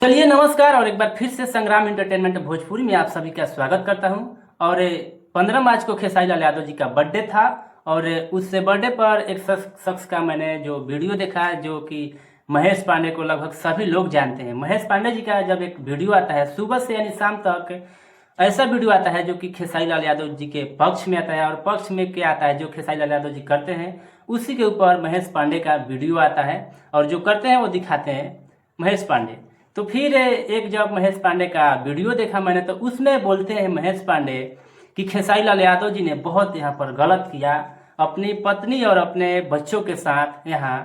चलिए नमस्कार और एक बार फिर से संग्राम एंटरटेनमेंट भोजपुरी में आप सभी का स्वागत करता हूं। और 15 मार्च को खेसारी लाल यादव जी का बर्थडे था और उससे बर्थडे पर एक शख्स का मैंने जो वीडियो देखा है जो कि महेश पांडे को लगभग सभी लोग जानते हैं। महेश पांडे जी का जब एक वीडियो आता है सुबह से यानी शाम तक, ऐसा वीडियो आता है जो कि खेसारी लाल यादव जी के पक्ष में आता है और पक्ष में क्या आता है जो खेसारी लाल यादव जी करते हैं उसी के ऊपर महेश पांडे का वीडियो आता है और जो करते हैं वो दिखाते हैं महेश पांडे। तो फिर एक जब महेश पांडे का वीडियो देखा मैंने तो उसमें बोलते हैं महेश पांडे कि खेसारी लाल यादव जी ने बहुत यहाँ पर गलत किया, अपनी पत्नी और अपने बच्चों के साथ यहाँ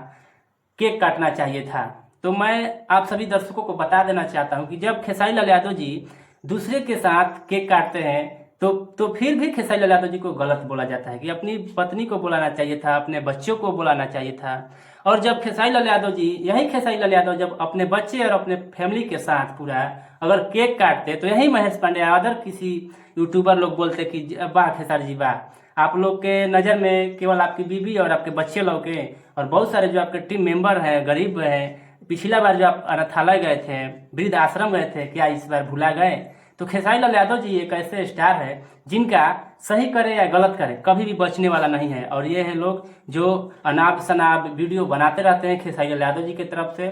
केक काटना चाहिए था। तो मैं आप सभी दर्शकों को बता देना चाहता हूँ कि जब खेसारी लाल यादव जी दूसरे के साथ केक काटते हैं तो फिर भी खेसारी लाल यादव जी को गलत बोला जाता है कि अपनी पत्नी को बुलाना चाहिए था, अपने बच्चों को बुलाना चाहिए था। और जब खेसारी लाल यादव जी यही खेसारी लाल यादव जब अपने बच्चे और अपने फैमिली के साथ पूरा अगर केक काटते तो यही महेश पांडे अदर किसी यूट्यूबर लोग बोलते कि वाह खेसारी जी वाह, आप लोग के नज़र में केवल आपकी बीवी और आपके बच्चे लोग के और बहुत सारे जो आपके टीम मेंबर हैं गरीब हैं, पिछला बार जो आप अनाथालय गए थे, वृद्ध आश्रम गए थे, क्या इस बार भुला गए? तो खेसारी लाल यादव जी एक ऐसे स्टार है जिनका सही करे या गलत करे कभी भी बचने वाला नहीं है। और ये हैं लोग जो अनाप शनाप वीडियो बनाते रहते हैं खेसारी लाल यादव जी की तरफ से।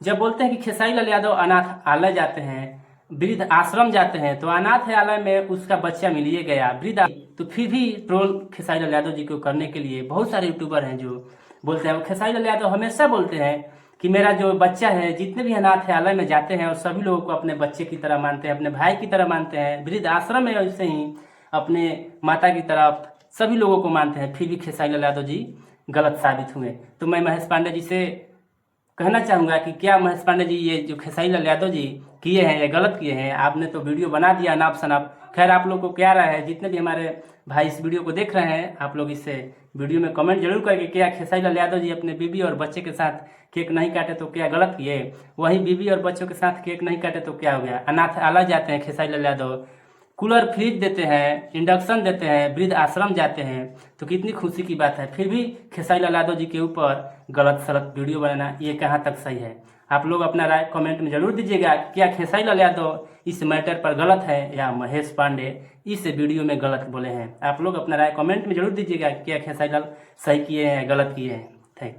जब बोलते हैं कि खेसारी लाल यादव अनाथ आलय जाते हैं, वृद्ध आश्रम जाते हैं, तो अनाथ आलय में उसका बच्चा मिलिए गया वृद्ध, तो फिर भी ट्रोल खेसारी लाल यादव जी को करने के लिए बहुत सारे यूट्यूबर हैं जो बोलते हैं। खेसारी लाल यादव हमेशा बोलते हैं कि मेरा जो बच्चा है, जितने भी अनाथालय में जाते हैं और सभी लोगों को अपने बच्चे की तरह मानते हैं, अपने भाई की तरह मानते हैं, वृद्ध आश्रम में वैसे ही अपने माता की तरफ सभी लोगों को मानते हैं, फिर भी खेसारी लाल यादव जी गलत साबित हुए। तो मैं महेश पांडे जी से कहना चाहूँगा कि क्या महेश पांडे जी ये जो खेसारी लाल यादव जी किए हैं ये गलत किए हैं? आपने तो वीडियो बना दिया नाप शनाप। खैर आप लोग को क्या राय है? जितने भी हमारे भाई इस वीडियो को देख रहे हैं आप लोग इससे वीडियो में कमेंट जरूर करके क्या खेसारी लाल यादव जी अपने बीवी और बच्चे के साथ केक नहीं काटे तो क्या गलत किए? वहीं बीवी और बच्चों के साथ केक नहीं काटे तो क्या हो गया? अनाथ आलय जाते हैं खेसारी लाल यादव, कूलर फ्रिज देते हैं, इंडक्शन देते हैं, वृद्ध आश्रम जाते हैं, तो कितनी खुशी की बात है। फिर भी खेसारी लाल यादव जी के ऊपर गलत सलत वीडियो बनाना ये कहाँ तक सही है? आप लोग अपना राय कमेंट में जरूर दीजिएगा। क्या खेसारी लाल यादव इस मैटर पर गलत है या महेश पांडे इस वीडियो में गलत बोले हैं? आप लोग अपना राय कमेंट में जरूर दीजिएगा। क्या खेसारी लाल सही किए हैं गलत किए हैं? थैंक